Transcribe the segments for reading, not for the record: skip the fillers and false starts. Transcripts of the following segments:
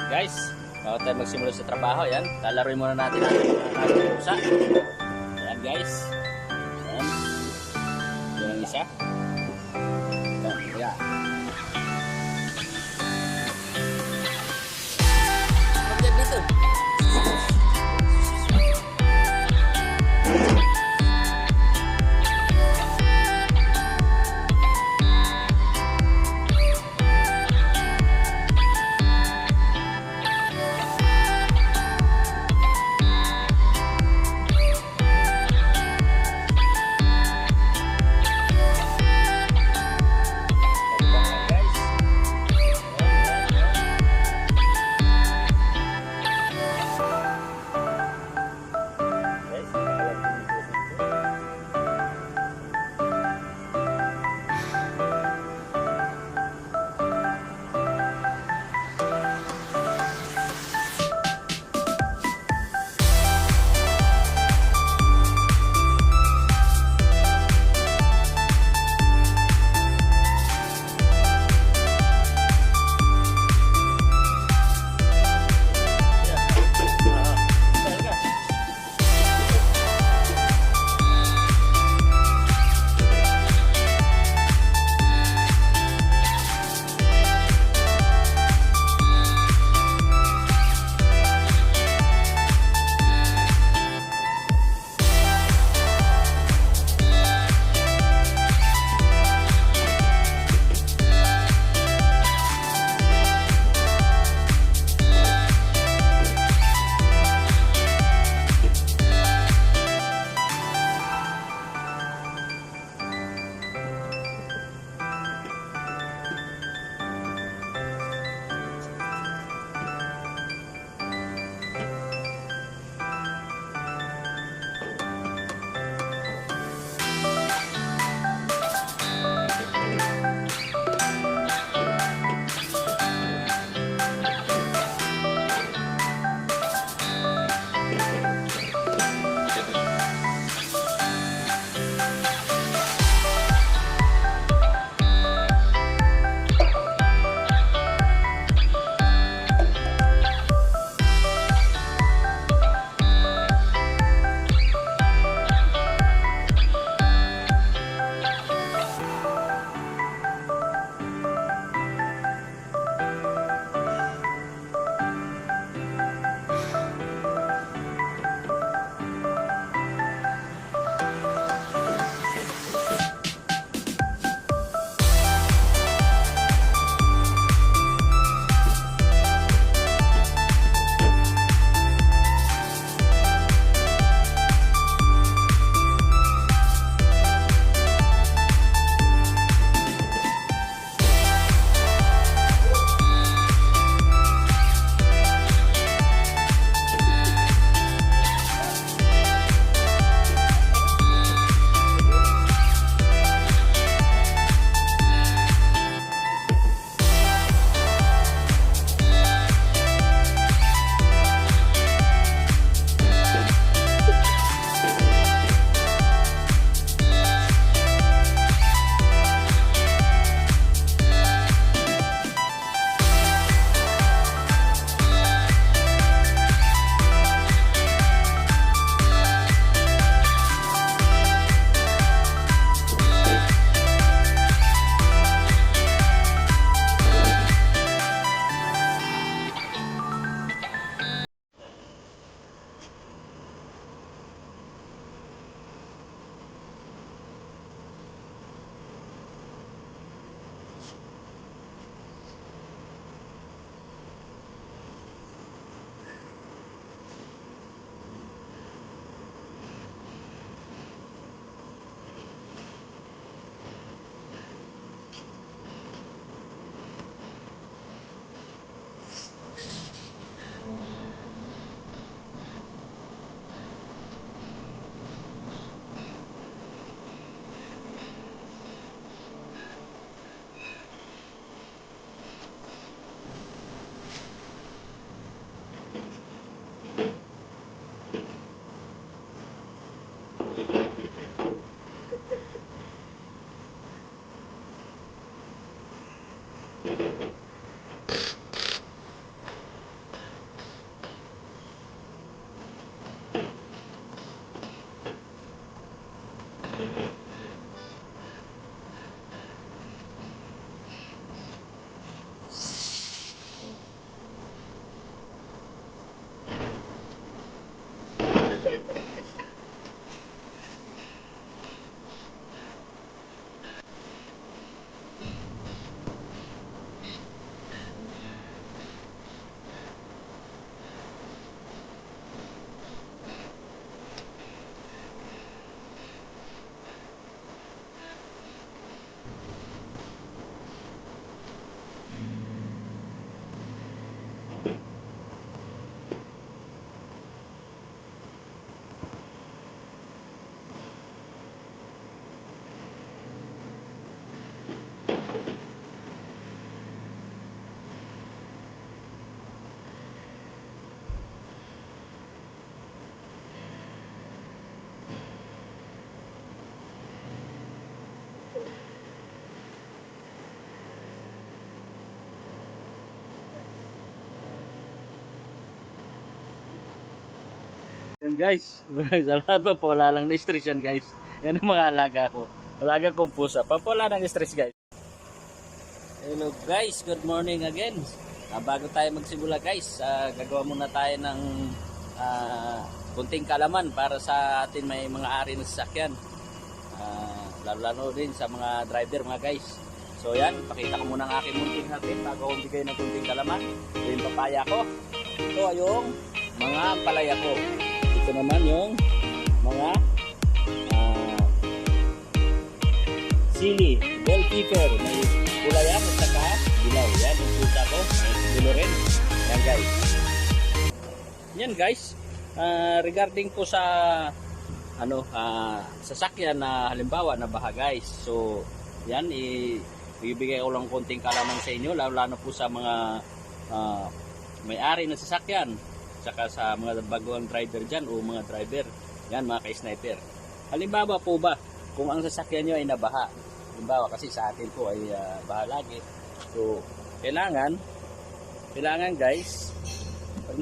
Guys, bago tayo magsimula sa trabaho, yan, lalaroin muna natin ang ating pusa. Yan guys. Yan. Yan ang isa. Yan, yan. Pagyan na to. Yan guys, salamat po, wala lang na stress yan guys. Yan ang mga alaga ko. Alaga kong pusa, wala ng stress guys. Hello guys, good morning again. Bago tayo magsimula guys, gagawa muna tayo ng kunting kalaman para sa atin may mga ari ng sasakyan. Lalo din sa mga driver mga guys. So yan, pakita ko muna ang aking munting hapin bago akong bigay ng kunting kalaman. Ito yung papaya ko. Ito ay yung mga palaya ko. Ito naman yung mga sili, bell pepper. May pula yan at saka dilaw. Yan yung pusa ko. May gulo rin. Yan guys. Yan guys. Regarding po sa sasakyan na halimbawa na baha guys. So yan, ibibigay ko lang konting kalaman sa inyo. Lalo po sa mga may-ari ng sasakyan. Saka sa mga baguang driver dyan o mga driver. Yan mga ka-sniper. Halimbawa po ba, kung ang sasakyan nyo ay nabaha. Halimbawa kasi sa atin po ay baha lagi. So, kailangan guys, pag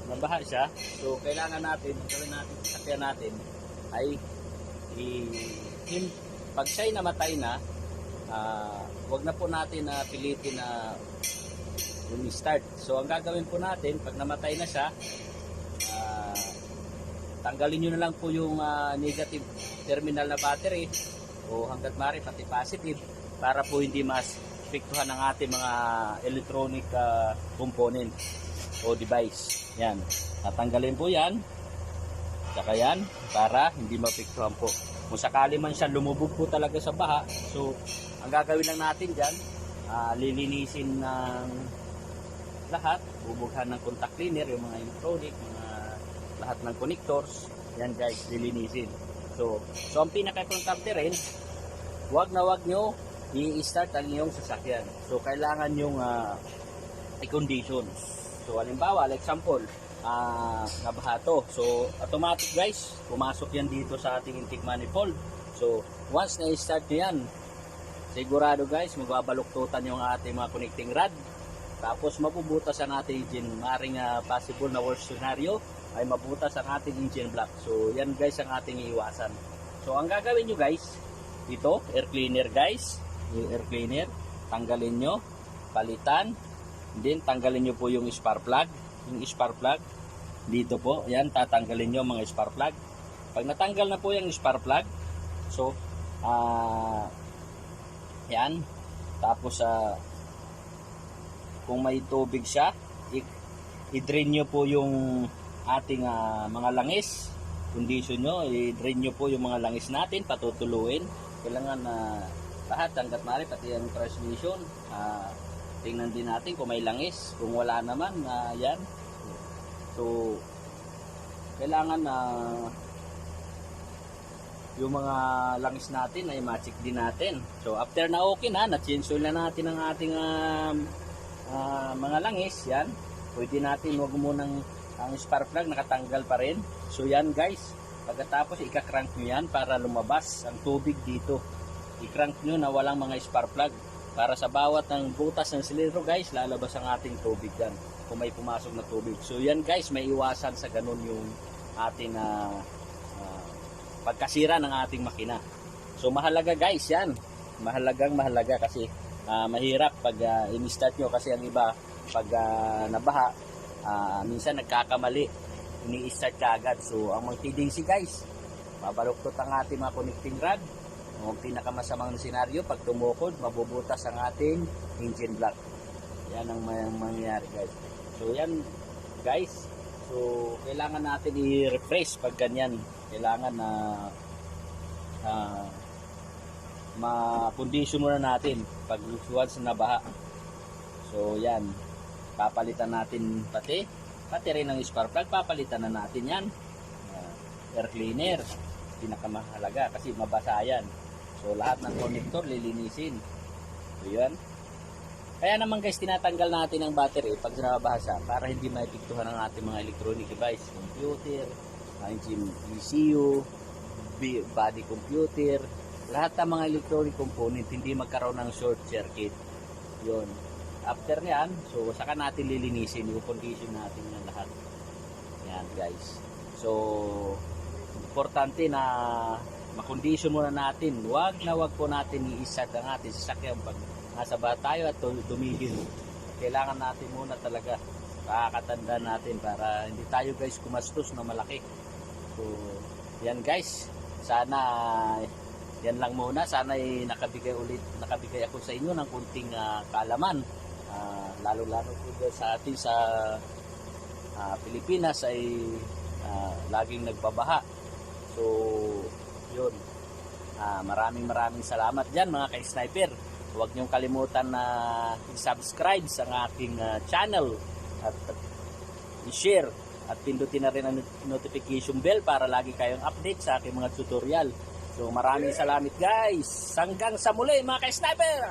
nabaha siya. So, kailangan natin, gawin natin sa sasakyan natin ay pag siya'y namatay na, wag na po natin pilitin na start. So ang gagawin po natin pag namatay na siya, tanggalin nyo na lang po yung negative terminal na battery o hanggat maaari pati positive para po hindi mas apektuhan ng ating mga electronic component o device. Yan, tatanggalin po yan, saka yan para hindi maapektuhan po. Kung sakali man siya lumubog po talaga sa baha, so ang gagawin lang natin dyan, lilinisin ng lahat, bubughan ng contact cleaner, yung mga electronic, lahat ng connectors, yan guys, lilinisin. So ang pinaka-importante rin, wag nyo i-start ang iyong sasakyan. So kailangan yung i-condition. So halimbawa, example, nabaha to. So automatic guys, pumasok yan dito sa ating intake manifold. So once na i-start nyo yan, sigurado guys, magbabaluktutan yung ating mga connecting rod. Tapos mabubutas ang ating engine. Maring possible na worst scenario ay mabutas ang ating engine block. So yan guys ang ating iiwasan. So ang gagawin nyo guys, ito, air cleaner guys. Yung air cleaner, tanggalin nyo, palitan. Then tanggalin nyo po yung spark plug. Yung spark plug, dito po, yan, tatanggalin nyo mga spark plug. Pag natanggal na po yung spark plug, so, yan, tapos kung may tubig siya, i-drain nyo po yung ating mga langis. Condition nyo, i-drain nyo po yung mga langis natin, patutuluin. Kailangan lahat, hanggat maaari, pati yung transmission. Tingnan din natin kung may langis. Kung wala naman, yan. So, kailangan yung mga langis natin ay ma-check din natin. So, after na okay na-change oil na natin ang ating mga langis, yan, pwede natin wag munang ang spark plug nakatanggal pa rin. So yan guys, pagkatapos ika-crank nyo yan para lumabas ang tubig dito. I-crank nyo na walang mga spark plug para sa bawat ng butas ng silindro guys, lalabas ang ating tubig yan kung may pumasok na tubig. So yan guys, may iwasan sa ganun yung ating pagkasira ng ating makina. So mahalaga guys yan, mahalaga kasi mahirap pag in-start nyo kasi ang iba pag nabaha, minsan nagkakamali, ini-start ka agad. So ang mag-TDC guys, mabaluktot ang ating mga connecting rod. Ang pinakamasamang senaryo, pag tumukod, mabubutas ang ating engine block. Yan ang mangyayari guys. So yan guys, so kailangan natin i-refresh pag ganyan. Kailangan na ma-condition muna natin pag once na baha. So yan, papalitan natin pati rin ng spark plug, papalitan na natin yan. Air cleaner, pinakamahalaga kasi mabasa yan. So lahat ng connector lilinisin. So yan. Kaya naman guys, tinatanggal natin ang battery pag nababasa para hindi maipiktuhan ang ating mga electronic device, computer, engine ECU, body computer, lahat ng mga electronic component hindi magkaroon ng short circuit. Yun. After niyan, so saka natin lilinisin, yung condition natin yan lahat. Yan guys. So, importante na makondisyon muna natin. Wag po natin iisad ang ating sasakyan pag nasa ba tayo at tumigil. Kailangan natin muna talaga pakakatanda natin para hindi tayo guys kumastos na malaki. So, yan guys. Sana yan lang muna. Sana nakabigay ako sa inyo ng kunting kaalaman. Lalo-lalo po sa atin sa Pilipinas ay laging nagbabaha. So, yun. Maraming salamat dyan mga ka-sniper. Huwag niyong kalimutan na i-subscribe sa aking channel at i-share at pindutin na rin ang notification bell para lagi kayong update sa aking mga tutorial. So maraming salamat guys. Hanggang sa muli mga ka-sniper.